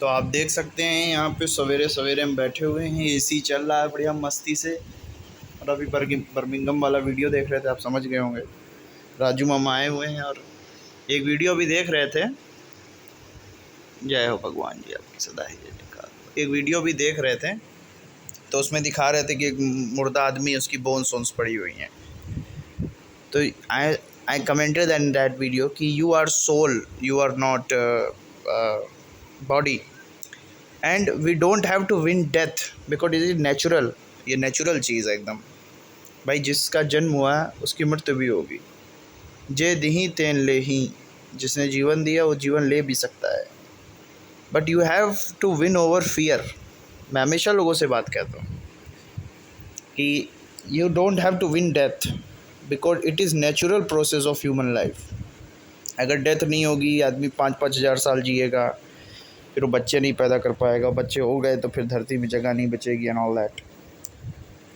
तो आप देख सकते हैं यहाँ पे सवेरे सवेरे हम बैठे हुए हैं, एसी चल रहा है बढ़िया मस्ती से। और अभी बर्मिंघम वाला वीडियो देख रहे थे, आप समझ गए होंगे। राजू मामा आए हुए हैं और एक वीडियो भी देख रहे थे। जय हो भगवान जी, आपकी सदा ही जय जयकार। एक वीडियो भी देख रहे थे तो उसमें दिखा रहे थे कि एक मुर्दा आदमी, उसकी बोन्स वोन्स पड़ी हुई हैं। तो I commented in that video कि you are soul, you are not body, and we don't have to win death because it is natural. ये नेचुरल चीज़ है एकदम। भाई जिसका जन्म हुआ है उसकी मृत्यु भी होगी। जे दिही तेन ले ही, जिसने जीवन दिया वो जीवन ले भी सकता है। But you have to win over fear. मैं हमेशा लोगों से बात कहता हूँ कि you don't have to win death because it is natural process of human life. अगर डेथ नहीं होगी, आदमी 5-5 हज़ार साल जिएगा, फिर वो बच्चे नहीं पैदा कर पाएगा, बच्चे हो गए तो फिर धरती में जगह नहीं बचेगी एंड ऑल दैट।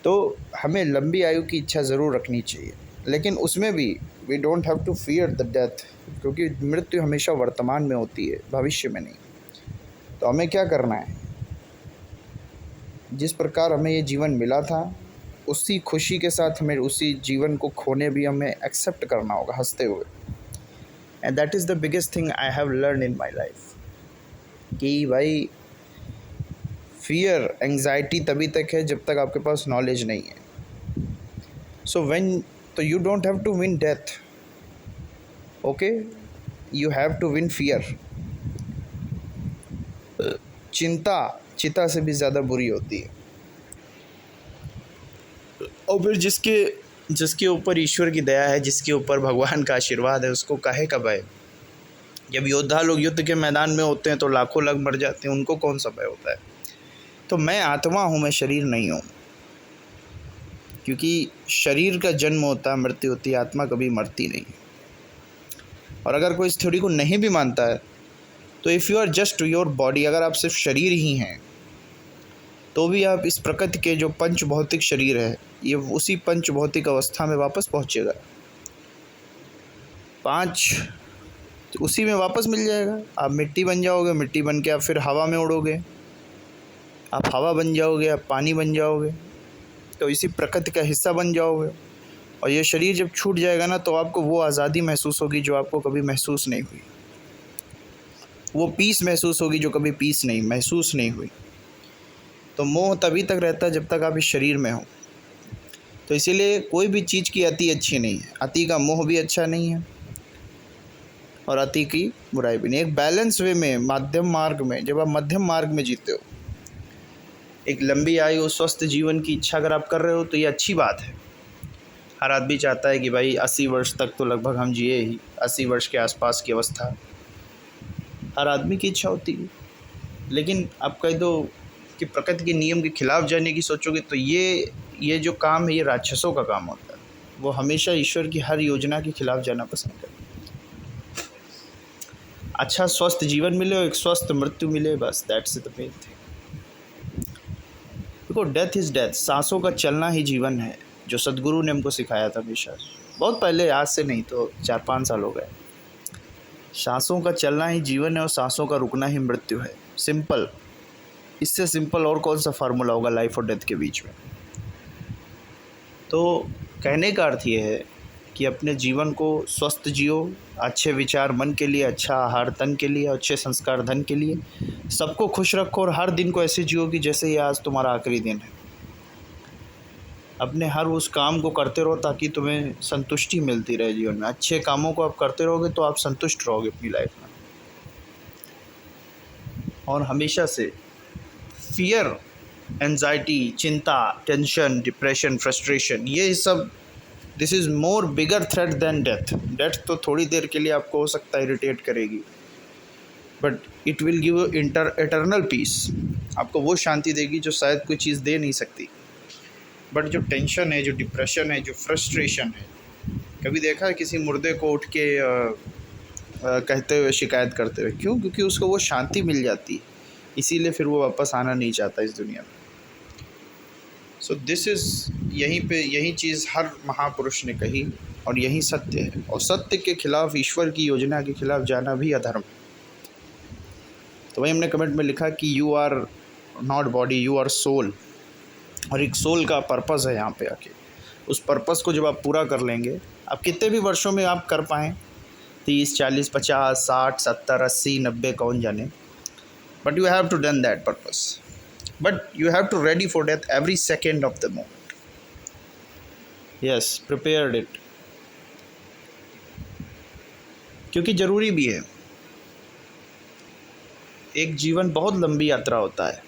तो हमें लंबी आयु की इच्छा ज़रूर रखनी चाहिए, लेकिन उसमें भी we don't have to fear the death, क्योंकि मृत्यु हमेशा वर्तमान में होती है, भविष्य में नहीं। तो हमें क्या करना है, जिस प्रकार हमें ये जीवन मिला था उसी खुशी के साथ हमें उसी जीवन को खोने भी हमें एक्सेप्ट करना होगा हंसते हुए। And that is the biggest thing I have learn in my life कि भाई फियर, एंग्जाइटी तभी तक है जब तक आपके पास नॉलेज नहीं है। तो you don't have to win death, okay, you have to win fear. चिंता से भी ज़्यादा बुरी होती है। और फिर जिसके ऊपर ईश्वर की दया है, जिसके ऊपर भगवान का आशीर्वाद है, उसको काहे का भय। जब योद्धा लोग युद्ध के मैदान में होते हैं तो लाखों लोग मर जाते हैं, उनको कौन सा भय होता है। तो मैं आत्मा हूँ, मैं शरीर नहीं हूँ, क्योंकि शरीर का जन्म होता है, मृत्यु होती है, आत्मा कभी मरती नहीं। और अगर कोई इस थ्योरी को नहीं भी मानता है तो if you are just your body, अगर आप सिर्फ शरीर ही हैं तो भी आप इस प्रकृति के जो पंच भौतिक शरीर है, ये उसी पंच भौतिक अवस्था में वापस पहुँचेगा। उसी में वापस मिल जाएगा। आप मिट्टी बन जाओगे, मिट्टी बन के आप फिर हवा में उड़ोगे, आप हवा बन जाओगे, आप पानी बन जाओगे, तो इसी प्रकृति का हिस्सा बन जाओगे। और ये शरीर जब छूट जाएगा ना, तो आपको वो आज़ादी महसूस होगी जो आपको कभी महसूस नहीं हुई, वो पीस महसूस होगी जो कभी पीस नहीं महसूस नहीं हुई। तो मोह तभी तक रहता है जब तक आप इस शरीर में हो। तो इसीलिए कोई भी चीज़ की अति अच्छी नहीं है, अति का मोह भी अच्छा नहीं है और अति की बुराई भी नहीं। एक बैलेंस वे में, मध्यम मार्ग में, जब आप मध्यम मार्ग में जीते हो, एक लंबी आयु स्वस्थ जीवन की इच्छा अगर आप कर रहे हो तो ये अच्छी बात है। हर आदमी चाहता है कि भाई 80 वर्ष तक तो लगभग हम जिए ही, 80 वर्ष के आसपास की अवस्था हर आदमी की इच्छा होती है। लेकिन आप कह दो कि प्रकृति के नियम के खिलाफ जाने की सोचोगे तो ये जो काम है, ये राक्षसों का काम होता है। वो हमेशा ईश्वर की हर योजना के खिलाफ जाना पसंद करते हैं। अच्छा स्वस्थ जीवन मिले और एक स्वस्थ मृत्यु मिले, बस दैट्स द मेन थिंग। देखो डेथ इज़ डेथ, सांसों का चलना ही जीवन है, जो सदगुरु ने हमको सिखाया था हमेशा, बहुत पहले, आज से नहीं तो 4-5 साल हो गए। सांसों का चलना ही जीवन है और सांसों का रुकना ही मृत्यु है। सिंपल, इससे सिंपल और कौन सा फार्मूला होगा लाइफ और डेथ के बीच में। तो कहने का अर्थ ये है कि अपने जीवन को स्वस्थ जियो, अच्छे विचार मन के लिए, अच्छा आहार तन के लिए, अच्छे संस्कार धन के लिए, सबको खुश रखो और हर दिन को ऐसे जियो कि जैसे ये आज तुम्हारा आखिरी दिन है। अपने हर उस काम को करते रहो ताकि तुम्हें संतुष्टि मिलती रहे जीवन में। अच्छे कामों को आप करते रहोगे तो आप संतुष्ट रहोगे अपनी लाइफ में। और हमेशा से फियर, एंजाइटी, चिंता, टेंशन, डिप्रेशन, फ्रस्ट्रेशन, ये सब, this is more bigger threat than death. Death तो थोड़ी देर के लिए आपको हो सकता है इरिटेट करेगी, but it will give eternal peace. आपको वो शांति देगी जो शायद कोई चीज़ दे नहीं सकती। बट जो टेंशन है, जो डिप्रेशन है, जो फ्रस्ट्रेशन है, कभी देखा है किसी मुर्दे को उठ के कहते हुए, शिकायत करते हुए? क्यों? क्योंकि उसको वो शांति मिल जाती है, इसीलिए फिर वो वापस आना नहीं चाहता इस दुनिया में। सो दिस इज़, यही चीज़ हर महापुरुष ने कही और यही सत्य है। और सत्य के खिलाफ, ईश्वर की योजना के खिलाफ जाना भी अधर्म है। तो वही हमने कमेंट में लिखा कि you are not body, you are soul, और एक सोल का पर्पस है यहाँ पे आके। उस पर्पस को जब आप पूरा कर लेंगे, आप कितने भी वर्षों में आप कर पाएँ, 30, 40, 50, 60, 70, 80, 90, कौन जाने, but you have to done that purpose, but you have to ready for death every second of the moment. Yes, prepared it, क्योंकि ज़रूरी भी है। एक जीवन बहुत लंबी यात्रा होता है,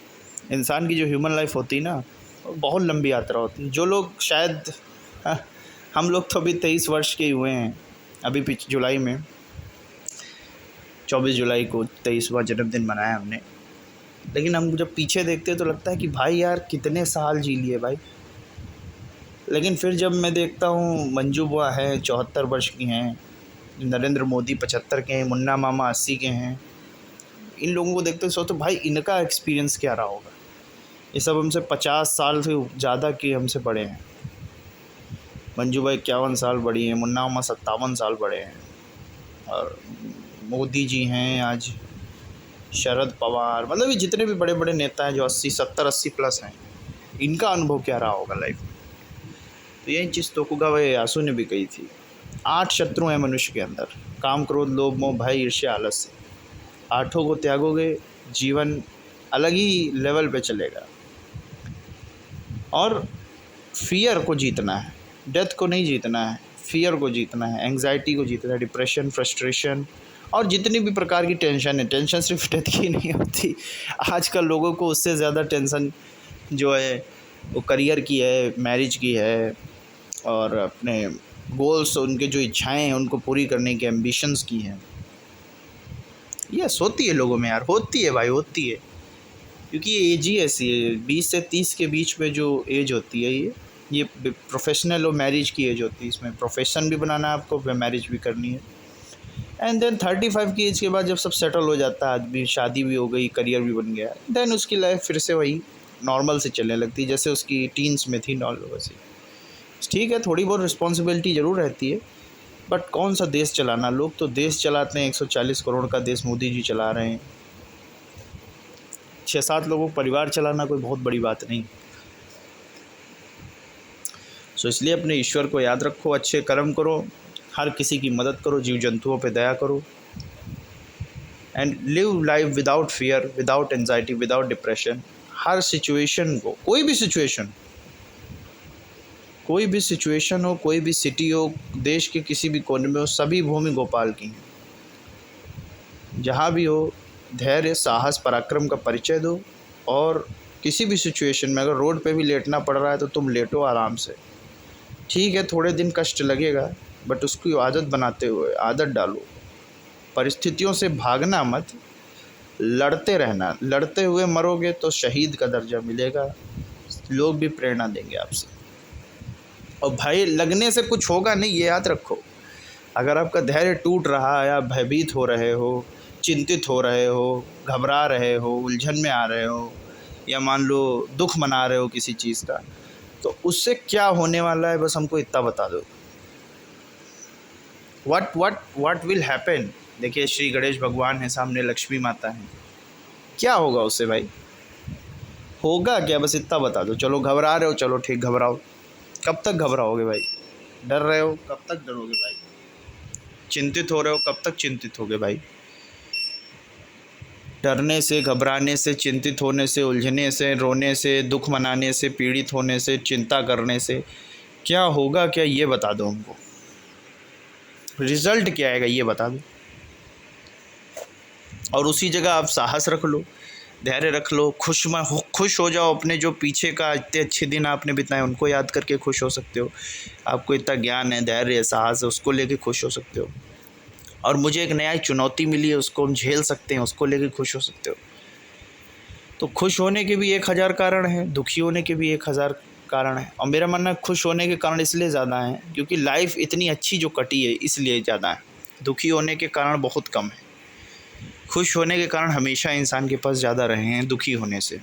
इंसान की जो ह्यूमन लाइफ होती है ना, बहुत लंबी यात्रा होती है। जो लोग शायद हम लोग तो अभी 23 वर्ष के हुए हैं, अभी जुलाई में 24 जुलाई को 23वां जन्मदिन मनाया हमने, लेकिन हम जब पीछे देखते हैं तो लगता है कि भाई यार कितने साल जी लिए भाई। लेकिन फिर जब मैं देखता हूँ मंजू बुआ है 74 वर्ष की हैं, नरेंद्र मोदी 75 के हैं, मुन्ना मामा 80 के हैं, इन लोगों को देखते सोचते भाई इनका एक्सपीरियंस क्या रहा होगा। ये सब हमसे 50 साल से ज़्यादा के हमसे बड़े हैं। मंजू भाई 51 साल बड़ी हैं, मुन्ना मामा 57 साल बड़े हैं, और मोदी जी हैं आज, शरद पवार, मतलब ये जितने भी बड़े बड़े नेता हैं जो 80, 70, 80 प्लस हैं, इनका अनुभव क्या रहा होगा लाइफ में। तो यही चीज़ तोकुगावा ईएयासु ने भी कही थी, 8 शत्रु हैं मनुष्य के अंदर, काम, क्रोध, लोभ, मोह, भय, ईर्ष्या, आलस्य। 8 को त्यागोगे, जीवन अलग ही लेवल पे चलेगा। और फियर को जीतना है, डेथ को नहीं जीतना है, फियर को जीतना है, एंग्जाइटी को जीतना है, डिप्रेशन, फ्रस्ट्रेशन, और जितनी भी प्रकार की टेंशन है। टेंशन सिर्फ डेथ की नहीं होती, आजकल लोगों को उससे ज़्यादा टेंशन जो है वो करियर की है, मैरिज की है, और अपने गोल्स, उनके जो इच्छाएं हैं उनको पूरी करने की एम्बिशंस की हैं। यस, होती है लोगों में यार, होती है भाई, होती है, क्योंकि ये एज ही ऐसी है। 20 से 30 के बीच में जो एज होती है, ये प्रोफेशनल और मैरिज की एज होती है। इसमें प्रोफेशन भी बनाना है आपको, मैरिज भी करनी है। एंड देन 35 की एज के बाद जब सब सेटल हो जाता है आदमी, शादी भी हो गई, करियर भी बन गया, देन उसकी लाइफ फिर से वही नॉर्मल से चलने लगती है, जैसे उसकी टीन्स में थी नॉर्मल वैसे। ठीक है, थोड़ी बहुत रिस्पॉन्सिबिलिटी ज़रूर रहती है, बट कौन सा देश चलाना, लोग तो देश चलाते हैं, 140 करोड़ का देश मोदी जी चला रहे हैं। 6-7 लोगों को परिवार चलाना कोई बहुत बड़ी बात नहीं। सो इसलिए अपने ईश्वर को याद रखो, अच्छे कर्म करो, हर किसी की मदद करो, जीव जंतुओं पे दया करो, and live life without fear, without anxiety, without depression. Her situation को, कोई भी सिचुएशन हो, कोई भी सिटी हो, देश के किसी भी कोने में हो, सभी भूमि गोपाल की हैं। जहाँ भी हो, धैर्य, साहस, पराक्रम का परिचय दो, और किसी भी सिचुएशन में अगर रोड पे भी लेटना पड़ रहा है तो तुम लेटो आराम से। ठीक है, थोड़े दिन कष्ट लगेगा, बट उसकी आदत बनाते हुए, आदत डालो, परिस्थितियों से भागना मत, लड़ते रहना। लड़ते हुए मरोगे तो शहीद का दर्जा मिलेगा, लोग भी प्रेरणा देंगे आपसे। और भय लगने से कुछ होगा नहीं, ये याद रखो। अगर आपका धैर्य टूट रहा है, आप भयभीत हो रहे हो, चिंतित हो रहे हो, घबरा रहे हो, उलझन में आ रहे हो, या मान लो दुख मना रहे हो किसी चीज़ का, तो उससे क्या होने वाला है बस हमको इतना बता दो। What will happen. देखिए, श्री गणेश भगवान है सामने, लक्ष्मी माता है, क्या होगा उससे भाई, होगा क्या, बस इतना बता दो। चलो घबरा रहे हो, चलो ठीक, घबराओ। कब तक घबराओगे भाई? डर रहे हो, कब तक डरोगे भाई? चिंतित हो रहे हो, कब तक चिंतित होगे भाई? डरने से, घबराने से, चिंतित होने से, उलझने से, रोने से, दुख मनाने से, पीड़ित होने से, चिंता करने से क्या होगा क्या, ये बता दो हमको। रिज़ल्ट क्या आएगा ये बता दो। और उसी जगह आप साहस रख लो, धैर्य रख लो, खुश हो जाओ। अपने जो पीछे का इतने अच्छे दिन आपने बिताए उनको याद करके खुश हो सकते हो। आपको इतना ज्ञान है, धैर्य है, साहस है, उसको लेके खुश हो सकते हो। और मुझे एक नया चुनौती मिली है, उसको हम झेल सकते हैं, उसको लेके खुश हो सकते हो। तो खुश होने के भी 1000 कारण हैं, दुखी होने के भी 1000 कारण हैं। और मेरा मानना है खुश होने के कारण इसलिए ज़्यादा हैं क्योंकि लाइफ इतनी अच्छी जो कटी है इसलिए ज़्यादा है। दुखी होने के कारण बहुत कम है। खुश होने के कारण हमेशा इंसान के पास ज़्यादा रहे हैं दुखी होने से।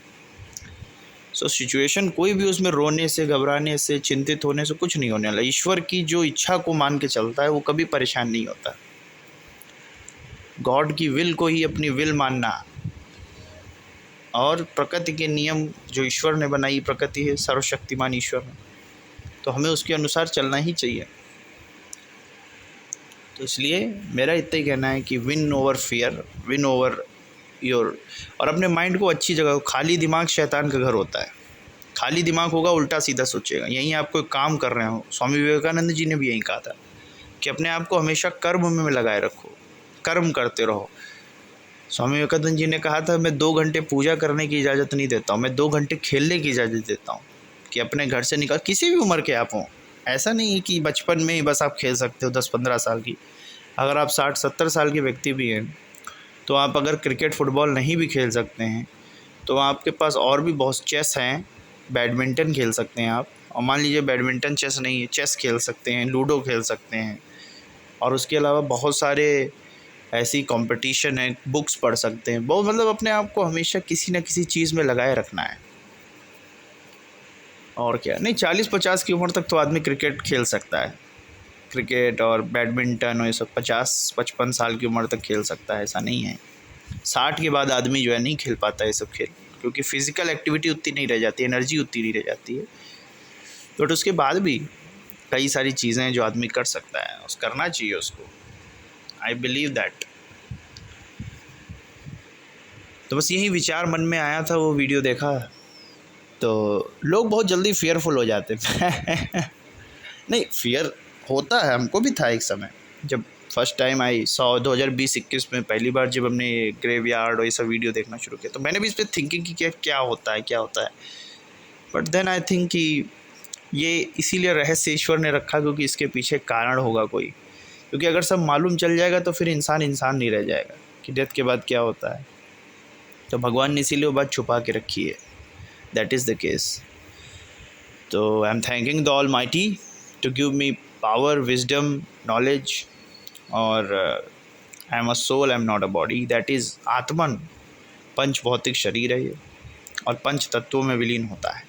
सो सिचुएशन कोई भी, उसमें रोने से, घबराने से, चिंतित होने से कुछ नहीं होने वाला। ईश्वर की जो इच्छा को मान के चलता है वो कभी परेशान नहीं होता। गॉड की विल को ही अपनी विल मानना, और प्रकृति के नियम जो ईश्वर ने बनाई, प्रकृति है सर्वशक्तिमान ईश्वर है, तो हमें उसके अनुसार चलना ही चाहिए। तो इसलिए मेरा इतना ही कहना है कि win over fear, win over your, और अपने माइंड को अच्छी जगह, खाली दिमाग शैतान का घर होता है। खाली दिमाग होगा उल्टा सीधा सोचेगा। यहीं आप कोई काम कर रहे हो, स्वामी विवेकानंद जी ने भी यही कहा था कि अपने आप को हमेशा कर्म में लगाए रखो, कर्म करते रहो। स्वामी विवेकानंद जी ने कहा था, मैं 2 घंटे पूजा करने की इजाज़त नहीं देता हूँ, मैं 2 घंटे खेलने की इजाज़त देता हूँ। कि अपने घर से निकल, किसी भी उम्र के आप हों, ऐसा नहीं है कि बचपन में ही बस आप खेल सकते हो 10-15 साल की। अगर आप 60-70 साल के व्यक्ति भी हैं, तो आप अगर क्रिकेट फुटबॉल नहीं भी खेल सकते हैं, तो आपके पास और भी बहुत, चेस हैं, बैडमिंटन खेल सकते हैं आप। और मान लीजिए बैडमिंटन चेस नहीं है, चेस खेल सकते हैं, लूडो खेल सकते हैं, और उसके अलावा बहुत सारे ऐसी कंपटीशन है, बुक्स पढ़ सकते हैं। बहुत मतलब अपने आप को हमेशा किसी न किसी चीज़ में लगाए रखना है। और क्या नहीं, 40-50 की उम्र तक तो आदमी क्रिकेट खेल सकता है, क्रिकेट और बैडमिंटन और ये सब 50-55 साल की उम्र तक खेल सकता है, ऐसा नहीं है। 60 के बाद आदमी जो है नहीं खेल पाता ये सब खेल, क्योंकि फिज़िकल एक्टिविटी उतनी नहीं रह जाती, एनर्जी उतनी नहीं रह जाती है। बट उसके बाद भी कई सारी चीज़ें जो आदमी कर सकता है, उस करना चाहिए उसको। I believe that. तो बस यही विचार मन में आया था, वो वीडियो देखा तो लोग बहुत जल्दी फियरफुल हो जाते हैं। नहीं, फियर होता है, हमको भी था एक समय, जब फर्स्ट टाइम आई 2020-21 में पहली बार जब हमने ग्रेवयार्ड और ये सब वीडियो देखना शुरू किया, तो मैंने भी इस पर थिंकिंग की क्या होता है। बट देन आई थिंक कि ये इसीलिए रहस्य ईश्वर ने रखा क्योंकि इसके पीछे कारण होगा कोई। क्योंकि अगर सब मालूम चल जाएगा तो फिर इंसान नहीं रह जाएगा कि डेथ के बाद क्या होता है। तो भगवान ने इसीलिए वो बात छुपा के रखी है। That is the case. तो I am thanking the almighty to give me power, wisdom, knowledge, और I am a soul, I am not a body. That is आत्मन, पंच भौतिक शरीर है ये, और पंच तत्वों में विलीन होता है।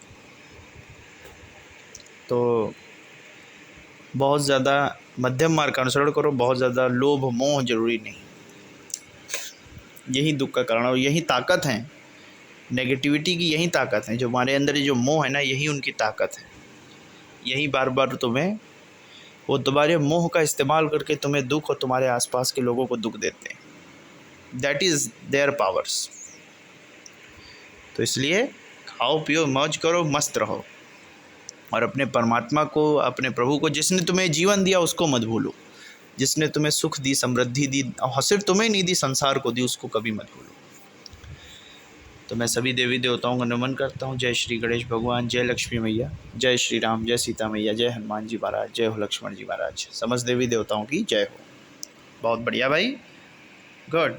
तो बहुत ज़्यादा मध्यम मार्ग का अनुसरण करो, बहुत ज़्यादा लोभ मोह जरूरी नहीं। यही दुख का कारण और यही ताकत है, नेगेटिविटी की यही ताकत है। जो हमारे अंदर जो मोह है ना, यही उनकी ताकत है। यही बार बार तुम्हें, वो तुम्हारे मोह का इस्तेमाल करके तुम्हें दुख और तुम्हारे आसपास के लोगों को दुख देते हैं। That is there powers. तो इसलिए खाओ पियो मौज करो, मस्त रहो, और अपने परमात्मा को, अपने प्रभु को, जिसने तुम्हें जीवन दिया उसको मत भूलो, जिसने तुम्हें सुख दी, समृद्धि दी, और सिर्फ तुम्हें नहीं दी, संसार को दी, उसको कभी मत भूलो। तो मैं सभी देवी देवताओं का नमन करता हूँ। जय श्री गणेश भगवान, जय लक्ष्मी मैया, जय श्री राम, जय सीता मैया, जय हनुमान जी महाराज, जय हो लक्ष्मण जी महाराज। समस्त देवी देवताओं की जय हो। बहुत बढ़िया भाई, गुड।